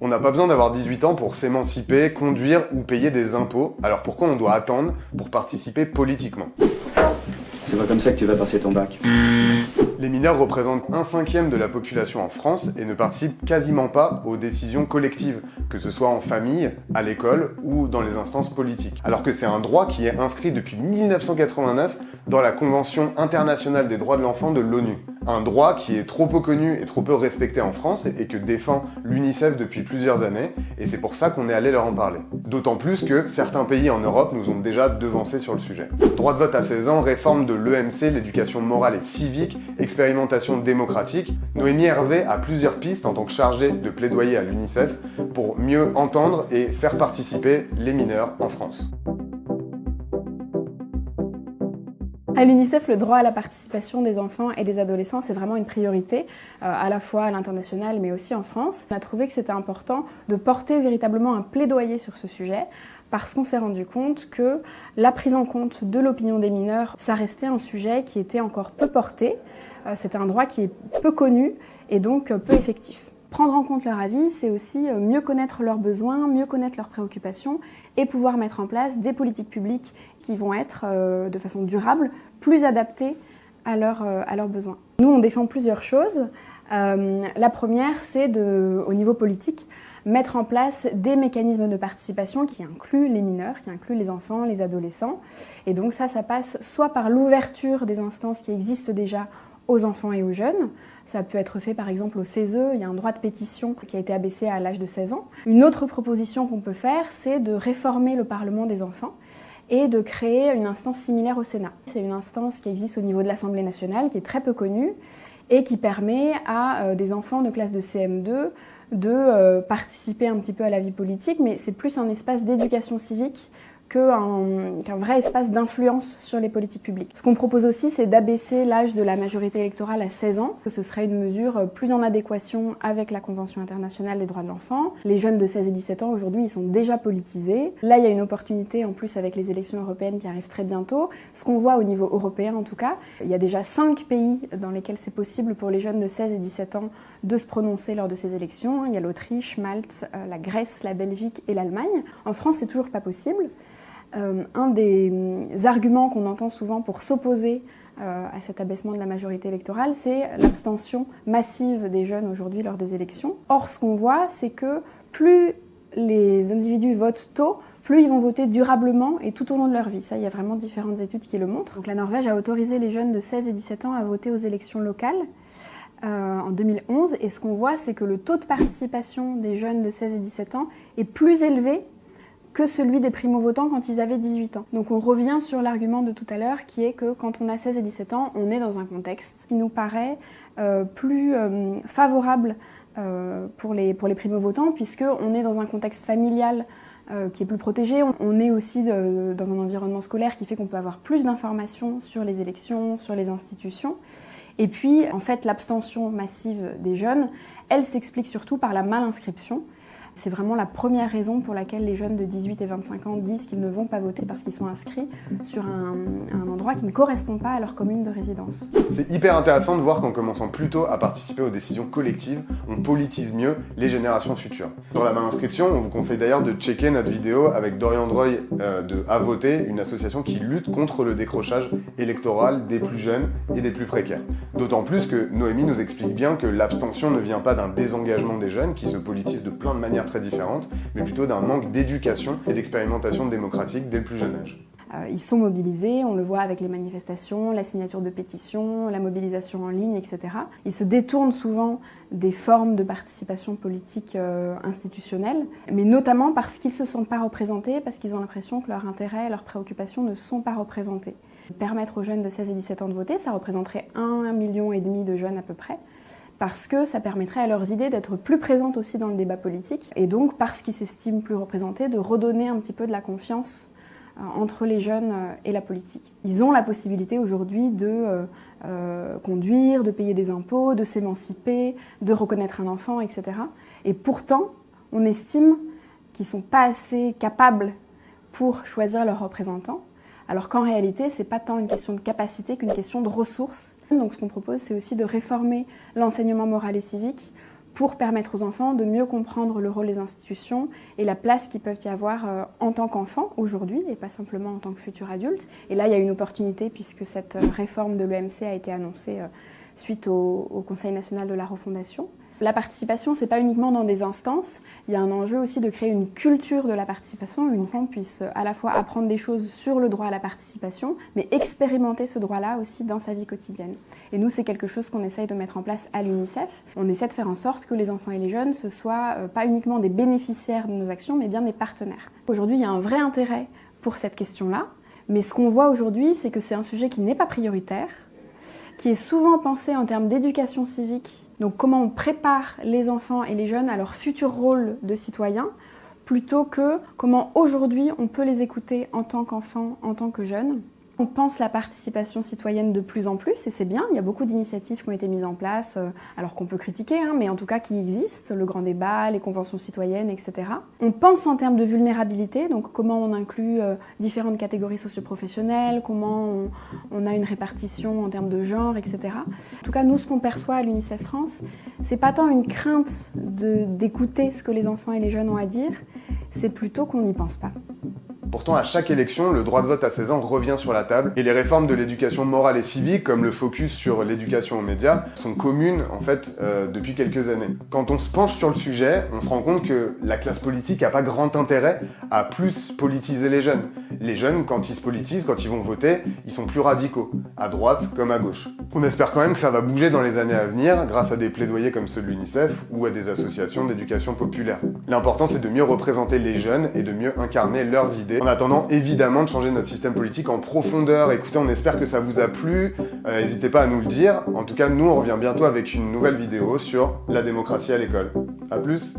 On n'a pas besoin d'avoir 18 ans pour s'émanciper, conduire ou payer des impôts, alors pourquoi on doit attendre pour participer politiquement ? C'est pas comme ça que tu vas passer ton bac. Les mineurs représentent 1/5 de la population en France et ne participent quasiment pas aux décisions collectives, que ce soit en famille, à l'école ou dans les instances politiques. Alors que c'est un droit qui est inscrit depuis 1989 dans la Convention internationale des droits de l'enfant de l'ONU. Un droit qui est trop peu connu et trop peu respecté en France et que défend l'UNICEF depuis plusieurs années, et c'est pour ça qu'on est allé leur en parler. D'autant plus que certains pays en Europe nous ont déjà devancés sur le sujet. Droit de vote à 16 ans, réforme de l'EMC, l'éducation morale et civique, expérimentation démocratique. Noémie Hervé a plusieurs pistes en tant que chargée de plaidoyer à l'UNICEF pour mieux entendre et faire participer les mineurs en France. À l'UNICEF, le droit à la participation des enfants et des adolescents, c'est vraiment une priorité, à la fois à l'international mais aussi en France. On a trouvé que c'était important de porter véritablement un plaidoyer sur ce sujet, parce qu'on s'est rendu compte que la prise en compte de l'opinion des mineurs, ça restait un sujet qui était encore peu porté, c'était un droit qui est peu connu et donc peu effectif. Prendre en compte leur avis, c'est aussi mieux connaître leurs besoins, mieux connaître leurs préoccupations et pouvoir mettre en place des politiques publiques qui vont être, de façon durable, plus adaptées à leurs besoins. Nous, on défend plusieurs choses. La première, c'est au niveau politique, mettre en place des mécanismes de participation qui incluent les mineurs, qui incluent les enfants, les adolescents. Et donc ça passe soit par l'ouverture des instances qui existent déjà aux enfants et aux jeunes. Ça peut être fait par exemple au CESE, il y a un droit de pétition qui a été abaissé à l'âge de 16 ans. Une autre proposition qu'on peut faire, c'est de réformer le Parlement des enfants et de créer une instance similaire au Sénat. C'est une instance qui existe au niveau de l'Assemblée nationale, qui est très peu connue et qui permet à des enfants de classe de CM2 de participer un petit peu à la vie politique, mais c'est plus un espace d'éducation civique qu'un vrai espace d'influence sur les politiques publiques. Ce qu'on propose aussi, c'est d'abaisser l'âge de la majorité électorale à 16 ans. Ce serait une mesure plus en adéquation avec la Convention internationale des droits de l'enfant. Les jeunes de 16 et 17 ans, aujourd'hui, ils sont déjà politisés. Là, il y a une opportunité, en plus, avec les élections européennes qui arrivent très bientôt. Ce qu'on voit au niveau européen, en tout cas, il y a déjà 5 pays dans lesquels c'est possible pour les jeunes de 16 et 17 ans de se prononcer lors de ces élections. Il y a l'Autriche, Malte, la Grèce, la Belgique et l'Allemagne. En France, c'est toujours pas possible. Un des arguments qu'on entend souvent pour s'opposer à cet abaissement de la majorité électorale, c'est l'abstention massive des jeunes aujourd'hui lors des élections. Or, ce qu'on voit, c'est que plus les individus votent tôt, plus ils vont voter durablement et tout au long de leur vie. Ça, il y a vraiment différentes études qui le montrent. Donc, la Norvège a autorisé les jeunes de 16 et 17 ans à voter aux élections locales en 2011. Et ce qu'on voit, c'est que le taux de participation des jeunes de 16 et 17 ans est plus élevé que celui des primo-votants quand ils avaient 18 ans. Donc on revient sur l'argument de tout à l'heure qui est que quand on a 16 et 17 ans, on est dans un contexte qui nous paraît plus favorable pour les primo-votants, puisqu'on est dans un contexte familial qui est plus protégé. On est aussi dans un environnement scolaire qui fait qu'on peut avoir plus d'informations sur les élections, sur les institutions. Et puis, en fait, l'abstention massive des jeunes, elle s'explique surtout par la mal-inscription. C'est vraiment la première raison pour laquelle les jeunes de 18 et 25 ans disent qu'ils ne vont pas voter parce qu'ils sont inscrits sur un endroit qui ne correspond pas à leur commune de résidence. C'est hyper intéressant de voir qu'en commençant plus tôt à participer aux décisions collectives, on politise mieux les générations futures. Sur la mal-inscription, on vous conseille d'ailleurs de checker notre vidéo avec Dorian Droy de À Voter, une association qui lutte contre le décrochage électoral des plus jeunes et des plus précaires. D'autant plus que Noémie nous explique bien que l'abstention ne vient pas d'un désengagement des jeunes qui se politisent de plein de manières très différentes, mais plutôt d'un manque d'éducation et d'expérimentation démocratique dès le plus jeune âge. Ils sont mobilisés, on le voit avec les manifestations, la signature de pétitions, la mobilisation en ligne, etc. Ils se détournent souvent des formes de participation politique institutionnelle, mais notamment parce qu'ils ne se sentent pas représentés, parce qu'ils ont l'impression que leurs intérêts et leurs préoccupations ne sont pas représentés. Permettre aux jeunes de 16 et 17 ans de voter, ça représenterait 1,5 million de jeunes à peu près, parce que ça permettrait à leurs idées d'être plus présentes aussi dans le débat politique, et donc, parce qu'ils s'estiment plus représentés, de redonner un petit peu de la confiance entre les jeunes et la politique. Ils ont la possibilité aujourd'hui de conduire, de payer des impôts, de s'émanciper, de reconnaître un enfant, etc. Et pourtant, on estime qu'ils ne sont pas assez capables pour choisir leurs représentants, alors qu'en réalité, ce n'est pas tant une question de capacité qu'une question de ressources. Donc ce qu'on propose, c'est aussi de réformer l'enseignement moral et civique pour permettre aux enfants de mieux comprendre le rôle des institutions et la place qu'ils peuvent y avoir en tant qu'enfants aujourd'hui et pas simplement en tant que futurs adultes. Et là, il y a une opportunité puisque cette réforme de l'EMC a été annoncée suite au Conseil national de la refondation. La participation, c'est pas uniquement dans des instances, il y a un enjeu aussi de créer une culture de la participation où une enfant puisse à la fois apprendre des choses sur le droit à la participation, mais expérimenter ce droit-là aussi dans sa vie quotidienne. Et nous, c'est quelque chose qu'on essaye de mettre en place à l'UNICEF. On essaie de faire en sorte que les enfants et les jeunes, ce soient pas uniquement des bénéficiaires de nos actions, mais bien des partenaires. Aujourd'hui, il y a un vrai intérêt pour cette question-là, mais ce qu'on voit aujourd'hui, c'est que c'est un sujet qui n'est pas prioritaire, qui est souvent pensé en termes d'éducation civique, donc comment on prépare les enfants et les jeunes à leur futur rôle de citoyens, plutôt que comment aujourd'hui on peut les écouter en tant qu'enfants, en tant que jeunes. On pense la participation citoyenne de plus en plus, et c'est bien, il y a beaucoup d'initiatives qui ont été mises en place, alors qu'on peut critiquer, mais en tout cas qui existent, le grand débat, les conventions citoyennes, etc. On pense en termes de vulnérabilité, donc comment on inclut différentes catégories socio-professionnelles, comment on a une répartition en termes de genre, etc. En tout cas, nous, ce qu'on perçoit à l'UNICEF France, c'est pas tant une crainte d'écouter ce que les enfants et les jeunes ont à dire, c'est plutôt qu'on n'y pense pas. Pourtant, à chaque élection, le droit de vote à 16 ans revient sur la table et les réformes de l'éducation morale et civique, comme le focus sur l'éducation aux médias, sont communes en fait depuis quelques années. Quand on se penche sur le sujet, on se rend compte que la classe politique n'a pas grand intérêt à plus politiser les jeunes. Les jeunes, quand ils se politisent, quand ils vont voter, ils sont plus radicaux, à droite comme à gauche. On espère quand même que ça va bouger dans les années à venir grâce à des plaidoyers comme ceux de l'UNICEF ou à des associations d'éducation populaire. L'important, c'est de mieux représenter les jeunes et de mieux incarner leurs idées. En attendant, évidemment, de changer notre système politique en profondeur. Écoutez, on espère que ça vous a plu. N'hésitez pas à nous le dire. En tout cas, nous, on revient bientôt avec une nouvelle vidéo sur la démocratie à l'école. À plus!